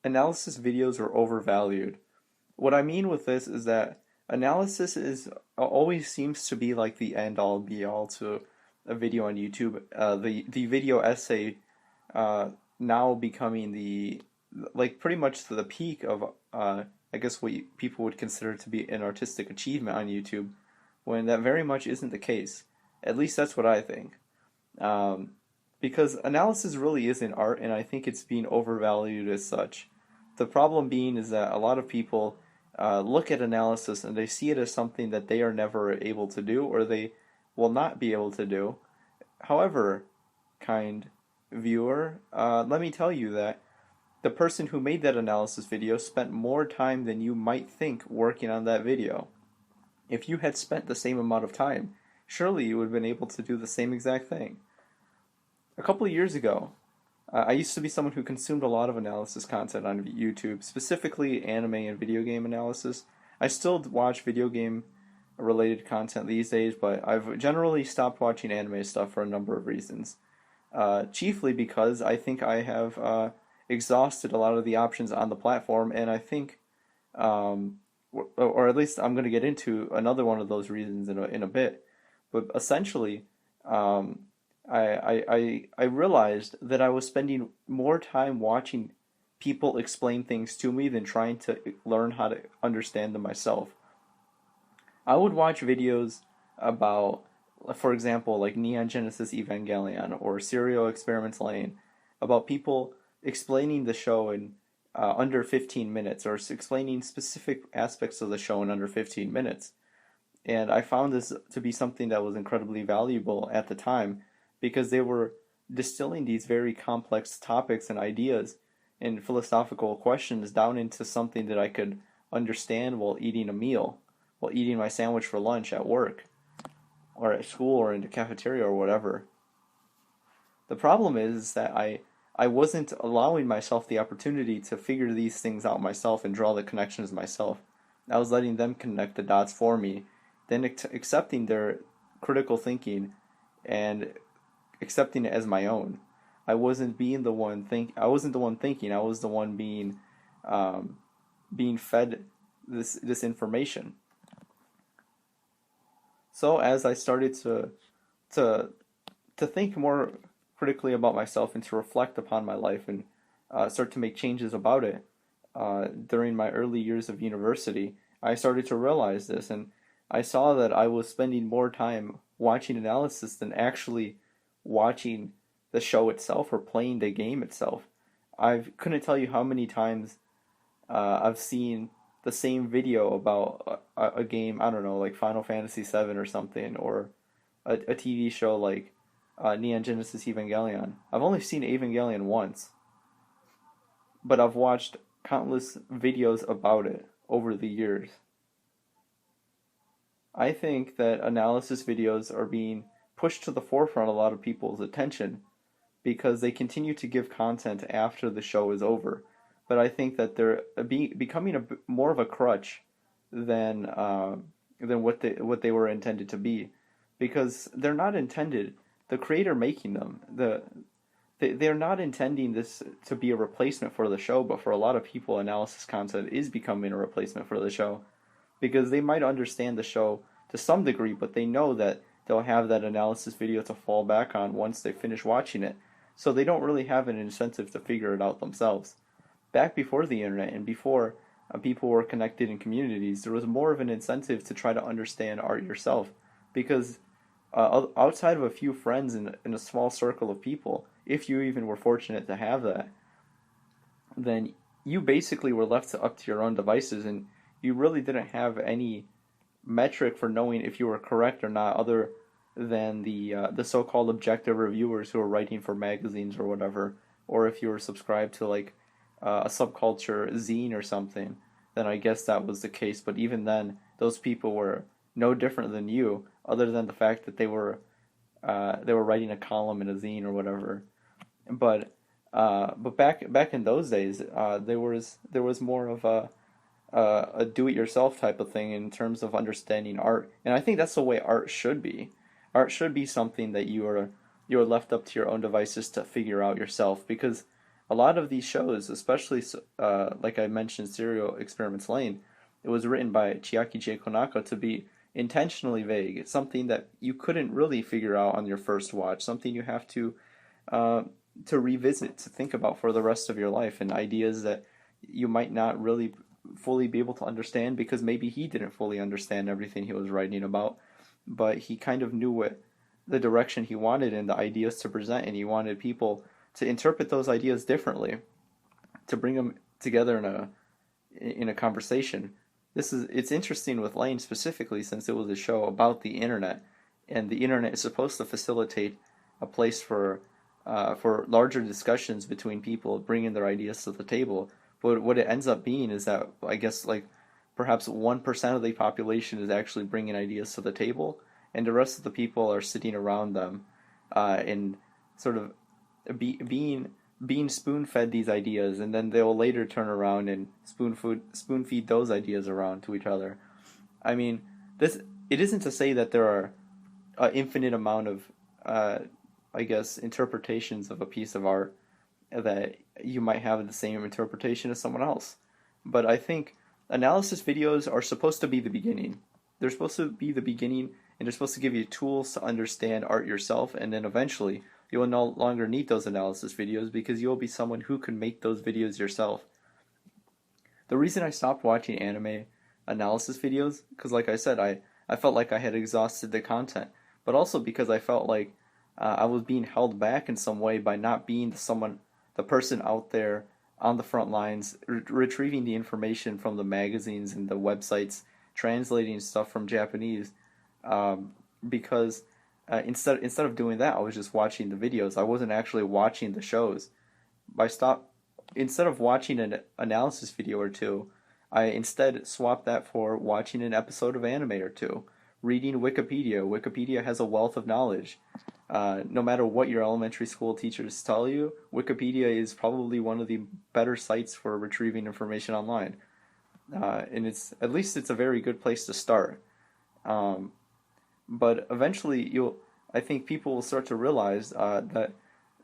analysis videos are overvalued. What I mean with this is that analysis is always seems to be like the end all be all to a video on YouTube. The video essay uh, now becoming the like pretty much the peak of I guess what people would consider to be an artistic achievement on YouTube, when that very much isn't the case. At least that's what I think. Um, because analysis really is an art, and I think it's being overvalued as such. The problem being is that a lot of people look at analysis and they see it as something that they are never able to do or they will not be able to do. However, kind viewer, let me tell you that the person who made that analysis video spent more time than you might think working on that video. If you had spent the same amount of time, surely you would have been able to do the same exact thing. A couple of years ago, I used to be someone who consumed a lot of analysis content on YouTube, specifically anime and video game analysis. I still watch video game related content these days, but I've generally stopped watching anime stuff for a number of reasons. Chiefly because I think I have exhausted a lot of the options on the platform, and I think, or at least I'm going to get into another one of those reasons in a bit. But essentially, um, I realized that I was spending more time watching people explain things to me than trying to learn how to understand them myself. I would watch videos about, for example, like Neon Genesis Evangelion or Serial Experiments Lane, about people explaining the show in under 15 minutes or explaining specific aspects of the show in under 15 minutes. And I found this to be something that was incredibly valuable at the time because they were distilling these very complex topics and ideas and philosophical questions down into something that I could understand while eating a meal, while eating my sandwich for lunch at work or at school or in the cafeteria or whatever. The problem is that I wasn't allowing myself the opportunity to figure these things out myself and draw the connections myself. I was letting them connect the dots for me, then accepting their critical thinking and accepting it as my own. I wasn't the one thinking. I was the one um, being fed this information. So as I started to to think more critically about myself and to reflect upon my life and start to make changes about it during my early years of university, I started to realize this, and I saw that I was spending more time watching analysis than actually watching the show itself or playing the game itself. I couldn't tell you how many times I've seen the same video about a game, I don't know, like Final Fantasy VII or something, or a TV show like Neon Genesis Evangelion. I've only seen Evangelion once, but I've watched countless videos about it over the years. I think that analysis videos are being pushed to the forefront of a lot of people's attention because they continue to give content after the show is over. But I think that they're becoming more of a crutch than what they were intended to be, because they're not intended. The creator making them, they're not intending this to be a replacement for the show, but for a lot of people, analysis content is becoming a replacement for the show because they might understand the show to some degree, but they know that they'll have that analysis video to fall back on once they finish watching it. So they don't really have an incentive to figure it out themselves. Back before the internet and before people were connected in communities, there was more of an incentive to try to understand art yourself because outside of a few friends in a small circle of people, if you even were fortunate to have that, then you basically were left up to your own devices and you really didn't have any metric for knowing if you were correct or not, other than the so-called objective reviewers who are writing for magazines or whatever, or if you were subscribed to like a subculture zine or something, then I guess that was the case. But even then, those people were no different than you, other than the fact that they were writing a column in a zine or whatever. But back in those days, there was more of a do-it-yourself type of thing in terms of understanding art, and I think that's the way art should be. Art should be something that you are left up to your own devices to figure out yourself, because a lot of these shows, especially like I mentioned, Serial Experiments Lane, it was written by Chiaki J. Konaka to be intentionally vague. It's something that you couldn't really figure out on your first watch, something you have uh, to revisit, to think about for the rest of your life, and ideas that you might not really fully be able to understand because maybe he didn't fully understand everything he was writing about, but he kind of knew what the direction he wanted and the ideas to present, and he wanted people to interpret those ideas differently, to bring them together in a conversation. It's interesting with Lane specifically since it was a show about the internet, and the internet is supposed to facilitate a place for larger discussions between people bringing their ideas to the table. But what it ends up being is that I guess like perhaps 1% of the population is actually bringing ideas to the table, and the rest of the people are sitting around them, and sort of being spoon fed these ideas, and then they'll later turn around and spoon feed those ideas around to each other. I mean, this it isn't to say that there are an infinite amount of uh, I guess interpretations of a piece of art that you might have the same interpretation as someone else. But I think analysis videos are supposed to be the beginning. They're supposed to be the beginning, and they're supposed to give you tools to understand art yourself, and then eventually you will no longer need those analysis videos because you will be someone who can make those videos yourself. The reason I stopped watching anime analysis videos, because like I said, I felt like I had exhausted the content, but also because I felt like I was being held back in some way by not being the person out there on the front lines, retrieving the information from the magazines and the websites, translating stuff from Japanese, um, because instead of doing that, I was just watching the videos. I wasn't actually watching the shows. I stopped Instead of watching an analysis video or two, I instead swapped that for watching an episode of anime or two, reading Wikipedia. Wikipedia has a wealth of knowledge. No matter what your elementary school teachers tell you, Wikipedia is probably one of the better sites for retrieving information online, and it's at least it's a very good place to start. Um, but eventually, I think people will start to realize that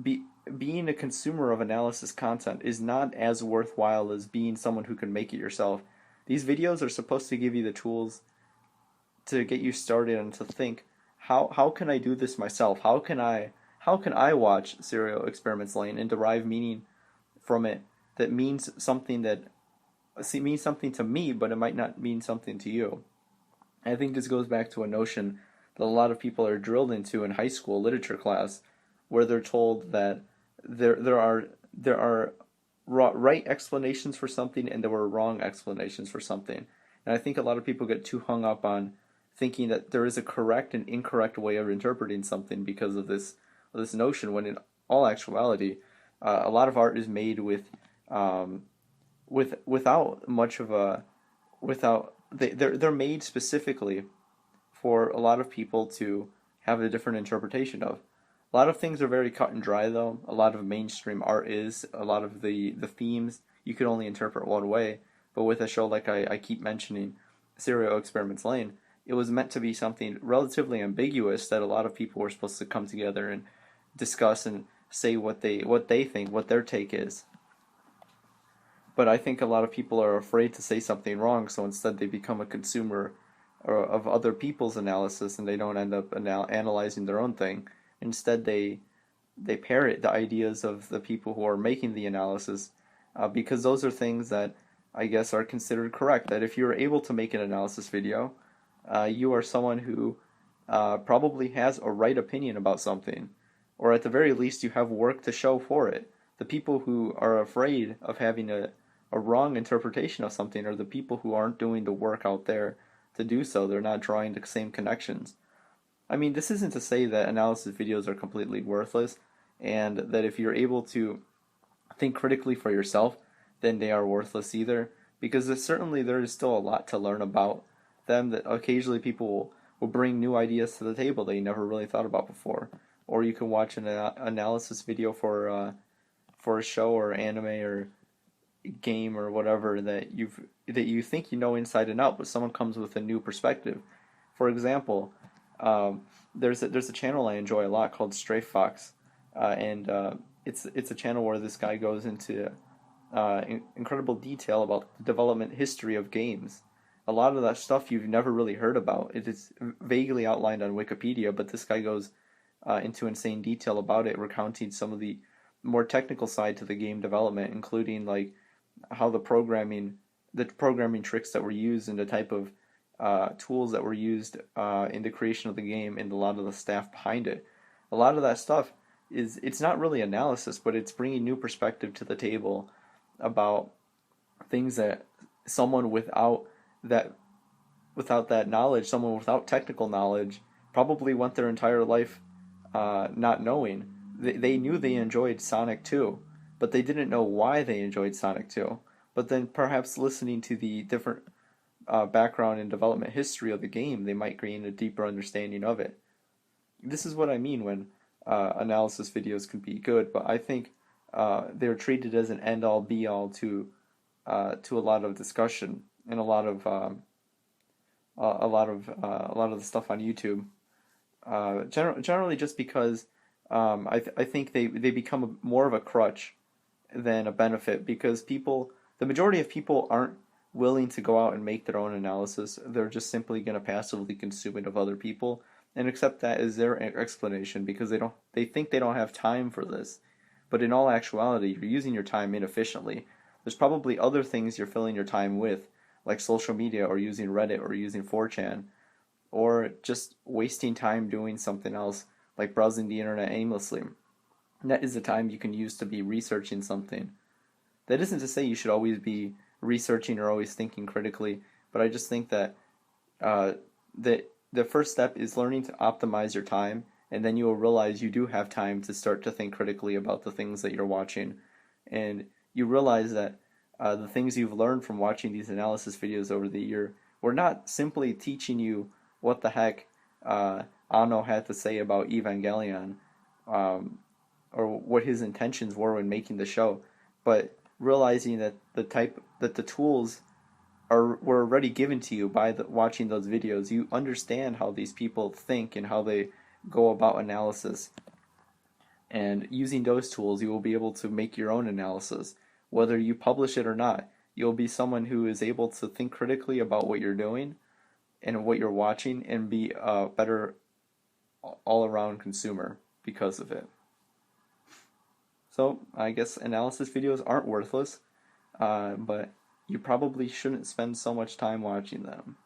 be, being a consumer of analysis content is not as worthwhile as being someone who can make it yourself. These videos are supposed to give you the tools to get you started and to think, how can I do this myself? How can I watch Serial Experiments Lane and derive meaning from it that means something to me, but it might not mean something to you. I think this goes back to a notion that a lot of people are drilled into in high school literature class, where they're told that there are right explanations for something and there were wrong explanations for something. And I think a lot of people get too hung up on thinking that there is a correct and incorrect way of interpreting something because of this notion. When in all actuality, a lot of art is made um, without much of a without they're made specifically for a lot of people to have a different interpretation of. A lot of things are very cut and dry, though. A lot of mainstream art is. A lot of the themes you can only interpret one way. But with a show like I keep mentioning, Serial Experiments Lane, it was meant to be something relatively ambiguous that a lot of people were supposed to come together and discuss and say what they think, what their take is. But I think a lot of people are afraid to say something wrong, so instead they become a consumer of other people's analysis, and they don't end up analyzing their own thing. Instead, they parrot the ideas of the people who are making the analysis, because those are things that I guess are considered correct. That if you're able to make an analysis video, you are someone who probably has a right opinion about something, or at the very least, you have work to show for it. The people who are afraid of having a wrong interpretation of something are the people who aren't doing the work out there to do so. They're not drawing the same connections. I mean, this isn't to say that analysis videos are completely worthless, and that if you're able to think critically for yourself, then they are worthless either, because certainly there is still a lot to learn about them, that occasionally people will bring new ideas to the table that you never really thought about before. Or you can watch an analysis video for a show or anime or game or whatever that you think you know inside and out, but someone comes with a new perspective. For example, there's a channel I enjoy a lot called Stray Fox, and it's a channel where this guy goes into incredible detail about the development history of games. A lot of that stuff you've never really heard about. It is vaguely outlined on Wikipedia, but this guy goes into insane detail about it, recounting some of the more technical side to the game development, including like how the programming tricks that were used, and the type of tools that were used in the creation of the game, and a lot of the staff behind it. A lot of that stuff it's not really analysis, but it's bringing new perspective to the table about things that someone that without that knowledge, someone without technical knowledge, probably went their entire life not knowing. They knew they enjoyed Sonic 2, but they didn't know why they enjoyed Sonic 2. But then perhaps listening to the different background and development history of the game, they might gain a deeper understanding of it. This is what I mean when analysis videos can be good, but I think they're treated as an end all be all to a lot of discussion and a lot of the stuff on YouTube. Generally, just because I think they become more of a crutch than a benefit, because the majority of people aren't willing to go out and make their own analysis. They're just simply going to passively consume it of other people and accept that as their explanation, because they think they don't have time for this. But in all actuality, you're using your time inefficiently. There's probably other things you're filling your time with, like social media, or using Reddit, or using 4chan, or just wasting time doing something else, like browsing the internet aimlessly. And that is the time you can use to be researching something. That isn't to say you should always be researching or always thinking critically, but I just think that that the first step is learning to optimize your time, and then you will realize you do have time to start to think critically about the things that you're watching, and you realize that the things you've learned from watching these analysis videos over the year were not simply teaching you what the heck Anno had to say about Evangelion, or what his intentions were when making the show, but realizing that the tools were already given to you by watching those videos. You understand how these people think and how they go about analysis. And using those tools, you will be able to make your own analysis. Whether you publish it or not, you'll be someone who is able to think critically about what you're doing and what you're watching, and be a better all-around consumer because of it. So I guess analysis videos aren't worthless, but you probably shouldn't spend so much time watching them.